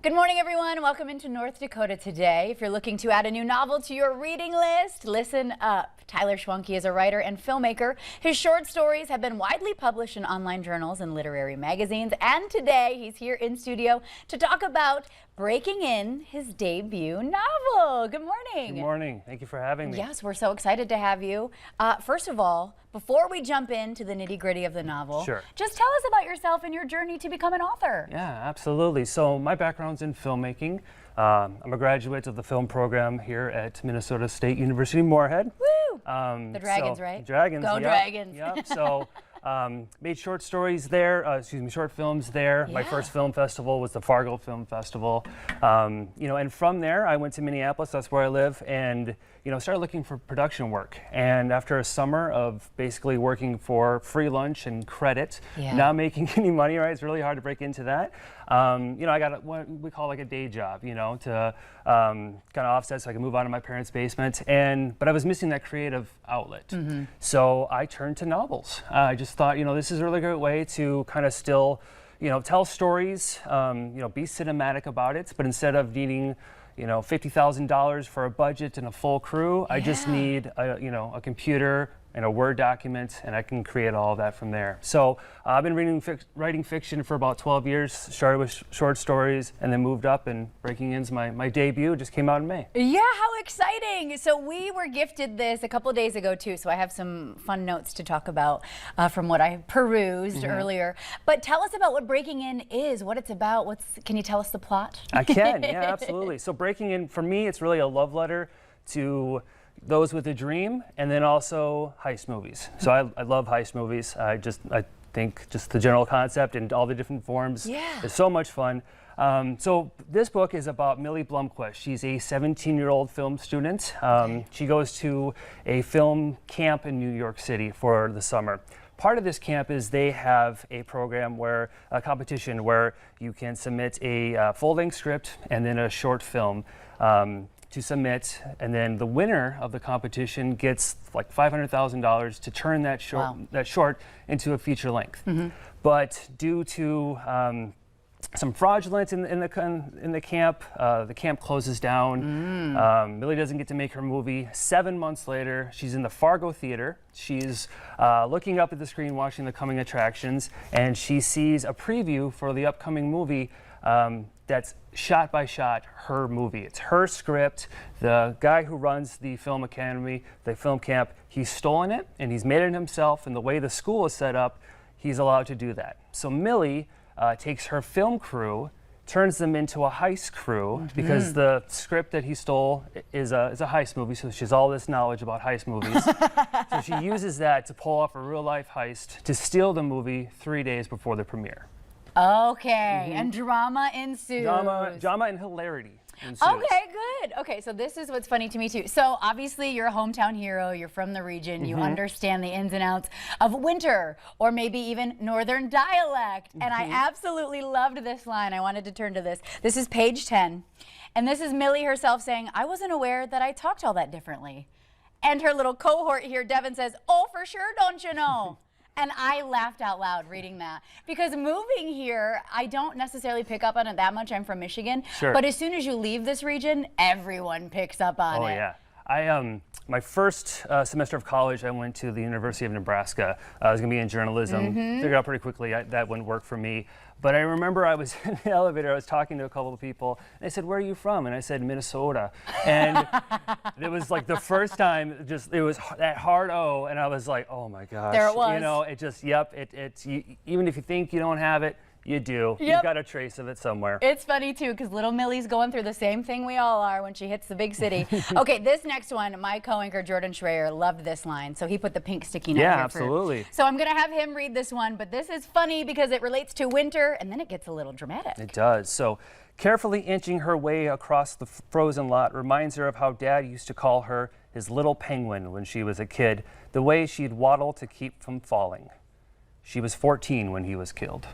Good morning, everyone. Welcome into North Dakota today. If you're looking to add a new novel to your reading list, listen up. Tyler Schwanke is a writer and filmmaker. His short stories have been widely published in online journals and literary magazines. And today he's here in studio to talk about breaking in his debut novel. Good morning. Good morning. Thank you for having me. Yes, we're so excited to have you. First of all, before we jump into the nitty-gritty of the novel, just tell us about yourself and your journey to become an author. Yeah, absolutely. So my background's in filmmaking. I'm a graduate of the film program here at Minnesota State University Moorhead. Woo! The Dragons, right? Dragons. Go yep, Dragons. Yep. So made short stories there, short films there. Yeah. My first film festival was the Fargo Film Festival. And from there I went to Minneapolis, that's where I live, and started looking for production work. And after a summer of basically working for free lunch and credit, not making any money, right? It's really hard to break into that. I got what we call like a day job, to kind of offset so I could move out of my parents' basement. But I was missing that creative outlet. So I turned to novels. I just thought, this is a really great way to kind of still, tell stories, be cinematic about it, but instead of needing $50,000 for a budget and a full crew, I just need a computer and a Word document, and I can create all of that from there. So I've been writing fiction for about 12 years, started with short stories, and then moved up, and Breaking In's my debut just came out in May. Yeah, how exciting. So we were gifted this a couple of days ago too, so I have some fun notes to talk about from what I perused earlier. But tell us about what Breaking In is, what it's about. Can you tell us the plot? I can, yeah, absolutely. So Breaking In, for me, it's really a love letter to those with a dream, and then also heist movies. So I love heist movies. I think just the general concept and all the different forms is so much fun. So this book is about Millie Blomquist. She's a 17-year-old film student. She goes to a film camp in New York City for the summer. Part of this camp is they have a program a competition where you can submit a full-length script and then a short film to submit, and then the winner of the competition gets like $500,000 to turn that short into a feature length. But due to some fraudulence in the camp closes down. Millie doesn't get to make her movie. 7 months later, she's in the Fargo Theater. She's looking up at the screen, watching the coming attractions, and she sees a preview for the upcoming movie that's shot by shot her movie. It's her script. The guy who runs the film academy, the film camp, he's stolen it and he's made it himself, and the way the school is set up, he's allowed to do that. So Millie takes her film crew, turns them into a heist crew, because the script that he stole is a heist movie, so she has all this knowledge about heist movies. So she uses that to pull off a real-life heist to steal the movie 3 days before the premiere. Okay, and drama ensues. Drama and hilarity ensues. Okay, good. Okay, so this is what's funny to me too. So obviously you're a hometown hero, you're from the region, you understand the ins and outs of winter, or maybe even northern dialect. And I absolutely loved this line. I wanted to turn to this. This is page 10. And this is Millie herself saying, "I wasn't aware that I talked all that differently." And her little cohort here, Devin, says, "Oh, for sure, don't you know?" And I laughed out loud reading that, because moving here, I don't necessarily pick up on it that much. I'm from Michigan. But as soon as you leave this region, everyone picks up on it. Oh, yeah. My first semester of college, I went to the University of Nebraska. I was going to be in journalism. Figured out pretty quickly that wouldn't work for me. But I remember I was in the elevator, I was talking to a couple of people, and they said, "Where are you from?" And I said, "Minnesota." And it was like the first time, it was that hard O, and I was like, oh my gosh. There it was. It just, even if you think you don't have it, you do. You've got a trace of it somewhere. It's funny too, because little Millie's going through the same thing we all are when she hits the big city. Okay, this next one, my co-anchor Jordan Schreier loved this line, so he put the pink sticky note here. Yeah, absolutely. So I'm going to have him read this one, but this is funny because it relates to winter, and then it gets a little dramatic. It does. So, carefully inching her way across the frozen lot reminds her of how Dad used to call her his little penguin when she was a kid, the way she'd waddle to keep from falling. She was 14 when he was killed.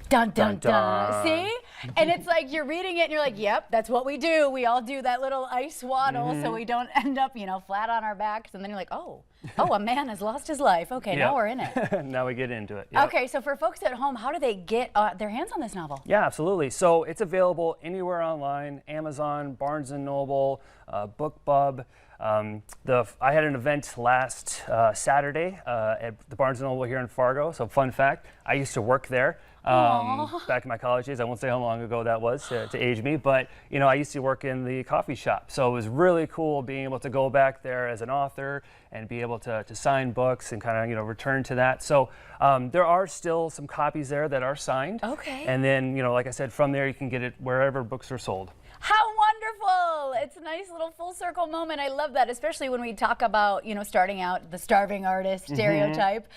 Dun, dun, dun. See? And it's like you're reading it and you're like, yep, that's what we do. We all do that little ice waddle so we don't end up, flat on our backs. And then you're like, oh, Oh, a man has lost his life. Okay, now we're in it. Now we get into it. Yep. Okay, so for folks at home, how do they get their hands on this novel? Yeah, absolutely. So it's available anywhere online: Amazon, Barnes & Noble, BookBub. I had an event last Saturday at the Barnes & Noble here in Fargo. So fun fact, I used to work there back in my college days. I won't say how long ago that was to age me, but I used to work in the coffee shop. So it was really cool being able to go back there as an author and be able to sign books and kind of return to that. So there are still some copies there that are signed. Okay. And then like I said, from there you can get it wherever books are sold. How wonderful! It's a nice little full circle moment. I love that, especially when we talk about, starting out the starving artist stereotype.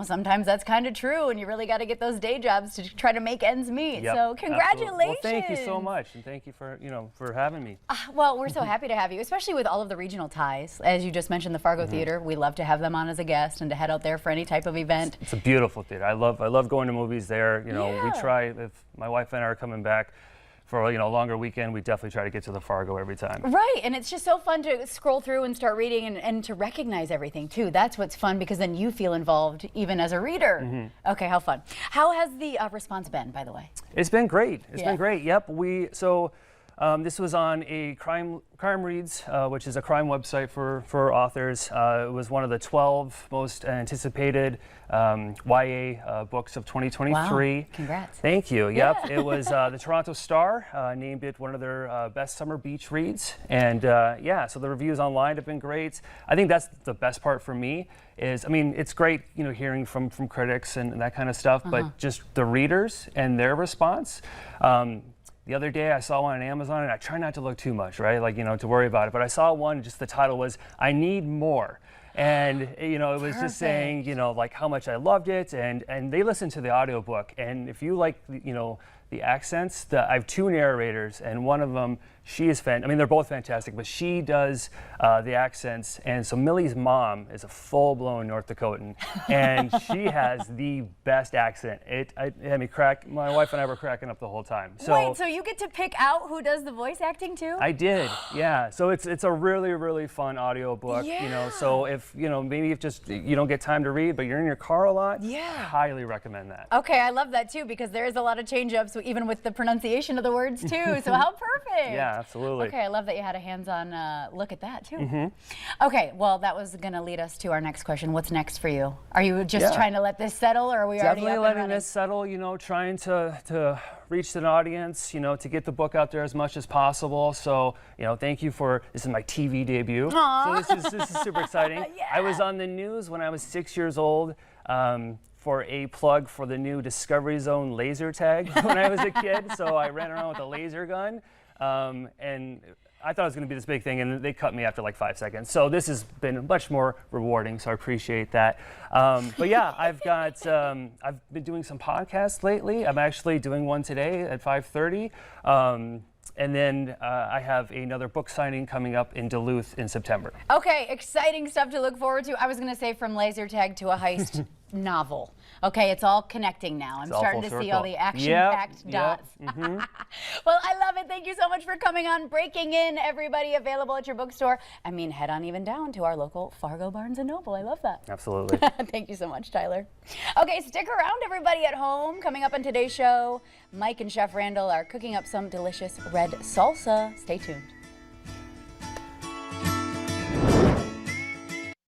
Sometimes that's kind of true, and you really got to get those day jobs to try to make ends meet. Yep, so congratulations! Absolutely. Well, thank you so much, and thank you for for having me. Well, we're so happy to have you, especially with all of the regional ties. As you just mentioned, the Fargo Theater. We love to have them on as a guest and to head out there for any type of event. It's a beautiful theater. I love going to movies there. We try, if my wife and I are coming back for a longer weekend, we definitely try to get to the Fargo every time. Right, and it's just so fun to scroll through and start reading and to recognize everything too. That's what's fun, because then you feel involved even as a reader. Okay, how fun. How has the response been, by the way? It's been great. It's been great. Yep. This was on a Crime Reads, which is a crime website for authors. It was one of the 12 most anticipated YA books of 2023. Wow. Congrats. Thank you. Yep. It was the Toronto Star named it one of their best summer beach reads. And so the reviews online have been great. I think that's the best part for me is, it's great, hearing from critics and that kind of stuff, but just the readers and their response. The other day I saw one on Amazon, and I try not to look too much, right? To worry about it. But I saw one, just the title was, "I Need More." And, it was just saying, how much I loved it. And they listened to the audiobook. And if you like, the accents, I have two narrators, and one of them, she is they're both fantastic, but she does the accents. And so Millie's mom is a full-blown North Dakotan, and she has the best accent. It had me crack. My wife and I were cracking up the whole time. So, wait, so you get to pick out who does the voice acting too? I did, yeah. So it's a really, really fun audio book. Yeah. So if maybe if just you don't get time to read, but you're in your car a lot, highly recommend that. Okay, I love that too, because there is a lot of change-ups even with the pronunciation of the words too. So how perfect! Yeah, absolutely. Okay, I love that you had a hands-on look at that too. Okay, well, that was going to lead us to our next question. What's next for you? Are you just trying to let this settle, or are we already up and letting running? this settle? Trying to reach an audience. To get the book out there as much as possible. So thank you for this is my TV debut. Aww. So this is super exciting. I was on the news when I was 6 years old. For a plug for the new Discovery Zone laser tag when I was a kid. So I ran around with a laser gun, and I thought it was going to be this big thing, and they cut me after like 5 seconds. So this has been much more rewarding, so I appreciate that. But yeah, I've been doing some podcasts lately. I'm actually doing one today at 5:30. And then I have another book signing coming up in Duluth in September. Okay, exciting stuff to look forward to. I was going to say from laser tag to a heist novel. Okay, it's all connecting now. I'm starting to see all the action-packed dots. Well, I love it. Thank you so much for coming on Breaking In, everybody. Available at your bookstore. Head on even down to our local Fargo Barnes & Noble. I love that. Absolutely. Thank you so much, Tyler. Okay, stick around, everybody at home. Coming up on today's show, Mike and Chef Randall are cooking up some delicious red salsa. Stay tuned.